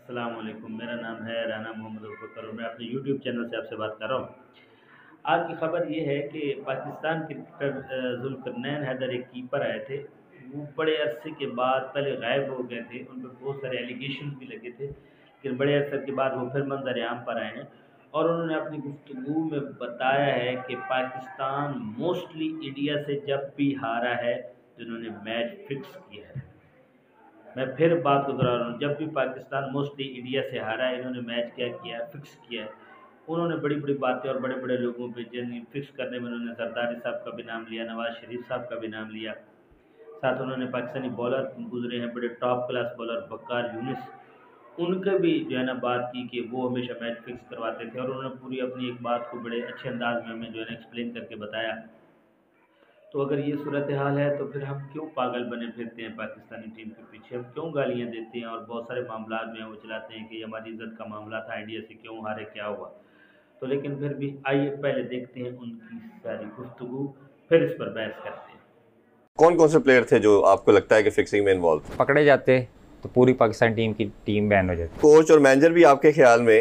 अस्सलाम वालेकुम। मेरा नाम है राना मोहम्मद अबूबकर और मैं अपने यूट्यूब चैनल से आपसे बात कर रहा हूँ। आज की ख़बर ये है कि पाकिस्तान क्रिकेटर ज़ुल्करनैन हैदर एक कीपर आए थे। वो बड़े अरसे के बाद पहले गायब हो गए थे, उन पर बहुत सारे एलिगेशन भी लगे थे, लेकिन बड़े अरसे के बाद वो फिर मंजर आम पर आए हैं और उन्होंने अपनी गुफ्तगू में बताया है कि पाकिस्तान मोस्टली इंडिया से जब भी हारा है तो इन्होंने मैच फिक्स किया है। मैं फिर बात को दोहरा रहा हूँ, जब भी पाकिस्तान मोस्टली इंडिया से हारा है इन्होंने मैच क्या किया है, फिक्स किया है। उन्होंने बड़ी बड़ी बातें और बड़े बड़े लोगों पे जिन फिक्स करने में उन्होंने जरदारी साहब का भी नाम लिया, नवाज शरीफ साहब का भी नाम लिया। साथ उन्होंने पाकिस्तानी बॉलर गुजरे हैं, बड़े टॉप क्लास बॉलर बक्कार यूनिस, उनके भी जो है ना बात की कि वो हमेशा मैच फिक्स करवाते थे और उन्होंने पूरी अपनी एक बात को बड़े अच्छे अंदाज में हमें जो है ना एक्सप्लेन करके बताया। तो अगर ये सूरत हाल है तो फिर हम क्यों पागल बने फिरते हैं पाकिस्तानी टीम के पीछे, हम क्यों गालियाँ देते हैं और बहुत सारे मामला जो हैं वो चलाते हैं कि हमारी इज़्ज़त का मामला था, इंडिया से क्यों हारे, क्या हुआ। तो लेकिन फिर भी आइए पहले देखते हैं उनकी सारी गुफ्तगू, फिर इस पर बहस करते हैं। कौन कौन से प्लेयर थे जो आपको लगता है कि फिक्सिंग में इन्वॉल्व थे? पकड़े जाते तो पूरी पाकिस्तान टीम की टीम बैन हो जाती। कोच और मैनेजर भी आपके ख्याल में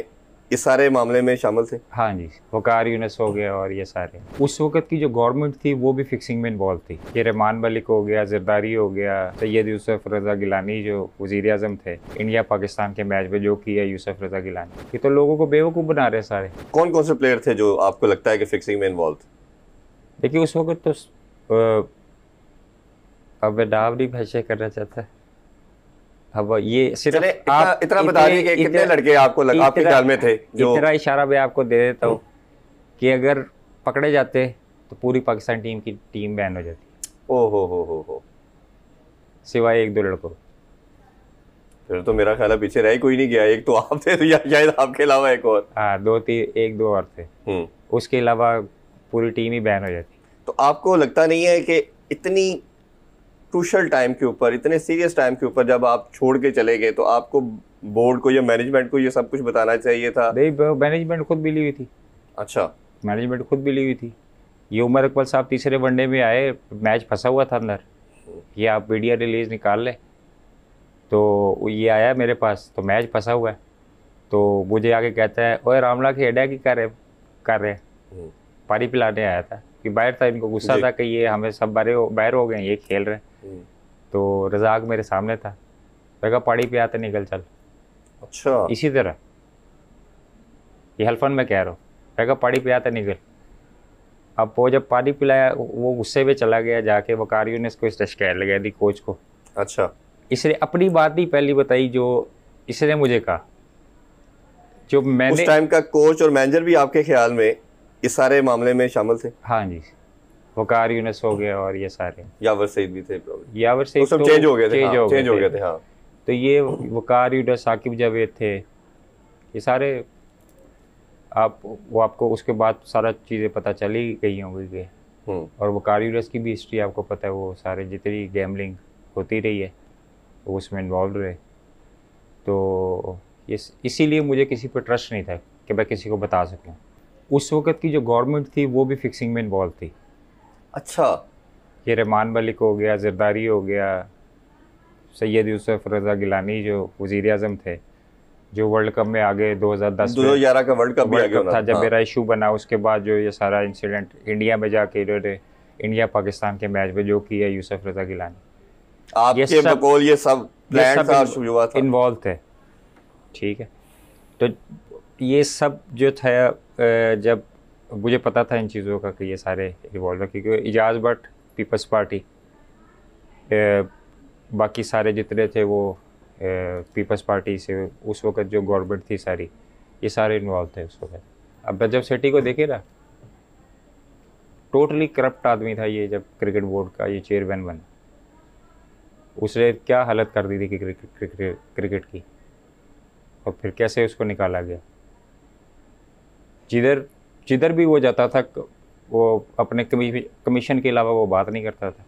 इस सारे मामले में शामिल थे? हाँ जी, वकार यूनिस हो गया और ये सारे उस वक्त की जो गवर्नमेंट थी वो भी फिक्सिंग में इन्वॉल्व थी। ये रहमान मलिक हो गया, जरदारी हो गया, सैयद यूसुफ रजा गिलानी जो वज़ीर आज़म थे इंडिया पाकिस्तान के मैच में जो किया यूसुफ रजा गिलानी, ये तो लोगों को बेवकूफ़ बना रहे सारे। कौन कौन से प्लेयर थे जो आपको लगता है कि फिक्सिंग में इन्वॉल्व थे? देखिए उस वक्त तो अब डावरी भैसे करना चाहता है। अब ये सिर्फ आप इतना बता दिए कि कितने लड़के आपके ख्याल में थे जो इतना इशारा मैं आपको दे देता हूँ कि अगर पकड़े जाते तो पूरी पाकिस्तान टीम की टीम बैन हो जाती। ओ हो सिवाय एक दो लड़कों। फिर तो मेरा ख्याल है पीछे रह कोई नहीं गया, एक तो आप थे या शायद आपके अलावा एक और। हाँ, एक दो और थे, उसके अलावा पूरी टीम ही बैन हो जाती। तो आपको लगता नहीं है कि इतनी क्रूशल टाइम के ऊपर, इतने सीरियस टाइम के ऊपर जब आप छोड़ के चले गए तो आपको बोर्ड को या मैनेजमेंट को ये सब कुछ बताना चाहिए था? नहीं, मैनेजमेंट खुद मिली हुई थी। अच्छा, मैनेजमेंट खुद मिली हुई थी। ये उमर अकबर साहब तीसरे वनडे में आए, मैच फंसा हुआ था अंदर, ये आप मीडिया रिलीज निकाल लें, तो ये आया मेरे पास तो मैच फंसा हुआ है, तो मुझे आके कहता है ओए रामला की हेडा की कर रहे पानी पिलाने आया था कि बाहर था, इनको गुस्सा था कि ये हमें सब बाहर हो गए, ये खेल रहे हैं। तो रजाक मेरे सामने था, मैं कहा पानी पे आते निकल चल। अच्छा, इसी तरह ये हल्फन में कह रहा हूँ, मैं कहा पानी पे आते निकल। अब वो जब पानी पिलाया वो गुस्से में चला गया, जाके वकार यूनिस को इस शिकायत लगा दी कोच को। अच्छा, इसने अपनी बात नहीं पहली बताई जो इसने मुझे कहा, जो मैंने उस टाइम का कोच और मैनेजर भी आपके ख्याल में इस सारे मामले में शामिल थे? हाँ जी, वकार यूनिस हो गया और ये सारे, यावर सईद भी थे, यावर सईद सब चेंज हो गए थे, चेंज हो गए थे। हाँ, तो ये वकार यूनिस, साकिब जावेद थे, ये सारे आपको उसके बाद सारा चीज़ें पता चली गई होंगी। और वकार यूनिस की भी हिस्ट्री आपको पता है, वो सारे जितनी गैमलिंग होती रही है वो उसमें इन्वॉल्व रहे। तो इसीलिए मुझे किसी पर ट्रस्ट नहीं था कि मैं किसी को बता सकूं। उस वक्त की जो गवर्नमेंट थी वो भी फिक्सिंग में इन्वॉल्व थी। अच्छा, ये रहमान मलिक हो गया, जरदारी हो गया, सैयद यूसुफ रजा गिलानी जो वज़ीर आज़म थे, जो वर्ल्ड कप में आगे 2011 का वर्ल्ड कप भी आगे था जब मेरा इशू बना, उसके बाद जो ये सारा इंसिडेंट इंडिया में जाके इन्होंने इंडिया पाकिस्तान के मैच में जो किया यूसुफ रजा गिलानी, आपके बकौल ये सब शुरुआत इन्वॉल्व थे। ठीक है, तो ये सब जो था, जब मुझे पता था इन चीज़ों का कि ये सारे इन्वॉल्व है, क्योंकि इजाज़ भट्ट, पीपल्स पार्टी, बाकी सारे जितने थे वो पीपल्स पार्टी से उस वक्त जो गवर्नमेंट थी सारी, ये सारे इन्वॉल्व थे उस वक्त। अब जब सेठी को देखे ना, टोटली करप्ट आदमी था ये, जब क्रिकेट बोर्ड का ये चेयरमैन बना, उसने क्या हालत कर दी थी क्रिकेट की, और फिर कैसे उसको निकाला गया। जिधर भी वो जाता था वो अपने कमीशन के अलावा वो बात नहीं करता था,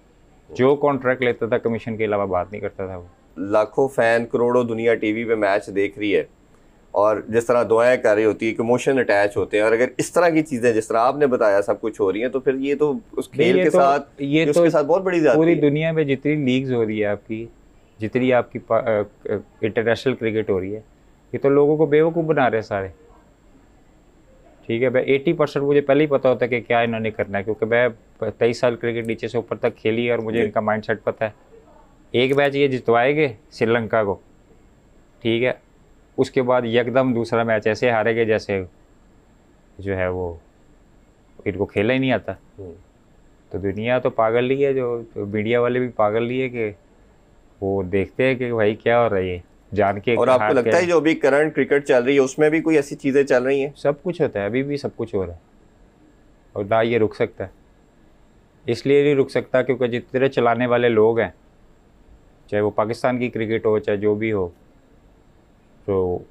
जो कॉन्ट्रैक्ट लेता था कमीशन के अलावा बात नहीं करता था वो। लाखों फैन, करोड़ों दुनिया टीवी पे मैच देख रही है और जिस तरह दुआएं कर रही होती है, इमोशन अटैच होते हैं, और अगर इस तरह की चीज़ें जिस तरह आपने बताया सब कुछ हो रही हैं, तो फिर ये तो उस खेल के साथ, उसके साथ बहुत बड़ी पूरी दुनिया में जितनी लीग्स हो रही है आपकी, जितनी आपकी इंटरनेशनल क्रिकेट हो रही है, ये तो लोगों को बेवकूफ़ बना रहे हैं सारे। ठीक है भाई, 80% मुझे पहले ही पता होता है कि क्या इन्होंने करना है, क्योंकि मैं 23 साल क्रिकेट नीचे से ऊपर तक खेली है और मुझे इनका माइंडसेट पता है। एक मैच ये जितवाएंगे श्रीलंका को, ठीक है, उसके बाद एकदम दूसरा मैच ऐसे हारेंगे जैसे जो है वो इनको खेला ही नहीं आता। तो दुनिया तो पागल ही है, जो मीडिया वाले भी पागल ही है कि वो देखते हैं कि भाई क्या हो रहा है जान के। और आपको लगता है जो अभी करंट क्रिकेट चल रही है उसमें भी कोई ऐसी चीज़ें चल रही हैं? सब कुछ होता है, अभी भी सब कुछ हो रहा है और ना ये रुक सकता है। इसलिए नहीं रुक सकता क्योंकि जितने चलाने वाले लोग हैं, चाहे वो पाकिस्तान की क्रिकेट हो चाहे जो भी हो, तो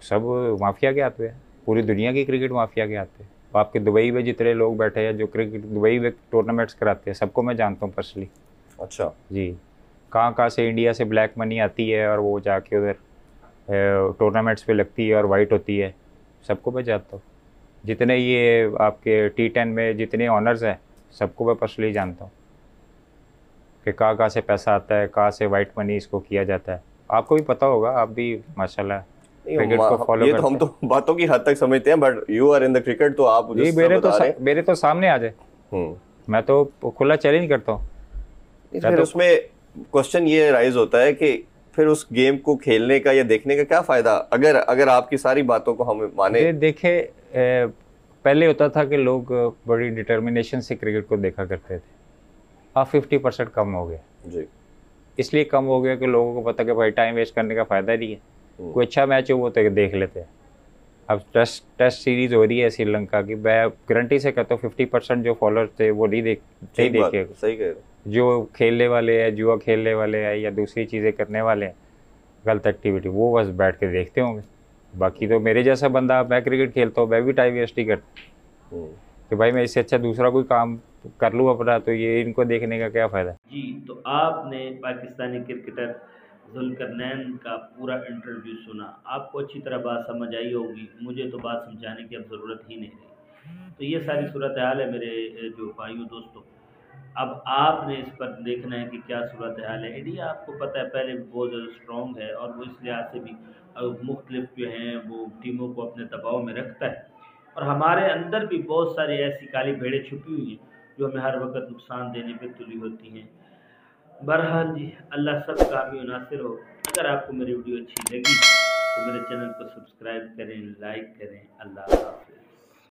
सब माफिया के हाथ में है। पूरी दुनिया की क्रिकेट माफिया के हाथ में। आपके दुबई में जितने लोग बैठे हैं जो क्रिकेट दुबई में टूर्नामेंट्स कराते हैं, सबको मैं जानता हूँ पर्सनली। अच्छा जी, कहाँ से इंडिया से ब्लैक मनी आती है और वो जाके उधर टूर्नामेंट्स पे लगती है और वाइट होती है, सबको मैं जानता हूँ। जितने ये आपके T10 में जितने ऑनर्स हैं सबको मैं पर्सनली जानता हूँ कि कहाँ से पैसा आता है, कहाँ से वाइट मनी इसको किया जाता है। आपको भी पता होगा, आप भी माशाल्लाह क्रिकेट को फॉलो ये तो हम तो बातों की हद तक समझते हैं, but you are in the cricket, तो आप जी मेरे तो सामने आ जाए, मैं तो खुला चैलेंज करता हूँ। फिर उसमें क्वेश्चन ये राइज होता है कि फिर उस गेम को खेलने का या देखने का क्या फायदा, अगर आपकी सारी बातों को हम माने। देखे पहले होता था कि लोग बड़ी डिटर्मिनेशन से क्रिकेट को देखा करते थे, अब 50% कम हो गया जी। इसलिए कम हो गया कि लोगों को पता कि भाई टाइम वेस्ट करने का फ़ायदा नहीं है, कोई अच्छा मैच हो वो तो देख लेते हैं। अब टेस्ट सीरीज हो रही है श्रीलंका की, मैं गारंटी से कहता हूँ 50% जो फॉलोअर्स थे वो नहीं देखे। सही कह रहे हो। जो खेलने वाले हैं, जुआ खेलने वाले हैं या दूसरी चीज़ें करने वाले हैं, गलत एक्टिविटी, वो बस बैठ के देखते होंगे। बाकी तो मेरे जैसा बंदा, मैं क्रिकेट खेलता हूँ, मैं भी टाइम वेस्ट ही करता कि भाई मैं इससे अच्छा दूसरा कोई काम कर लूँ अपना, तो ये इनको देखने का क्या फ़ायदा। जी, तो आपने पाकिस्तानी क्रिकेटर जुल्करनैन का पूरा इंटरव्यू सुना, आपको अच्छी तरह बात समझ आई होगी। मुझे तो बात समझाने की अब ज़रूरत ही नहीं रही। तो ये सारी सूरत हाल है मेरे जो भाइयों दोस्तों। अब आपने इस पर देखना है कि क्या सूरत हाल है। इंडिया आपको पता है पहले बहुत ज़्यादा स्ट्रॉन्ग है और वो इस लिहाज से भी मुख्तलिफ जो हैं वो टीमों को अपने दबाव में रखता है, और हमारे अंदर भी बहुत सारी ऐसी काली भेड़ें छुपी हुई हैं जो हमें हर वक्त नुकसान देने पे तुली होती हैं। बहरहाल जी, अल्लाह सब कामी और नासिर हो। अगर आपको मेरी वीडियो अच्छी लगी तो मेरे चैनल को सब्सक्राइब करें, लाइक करें। अल्लाह।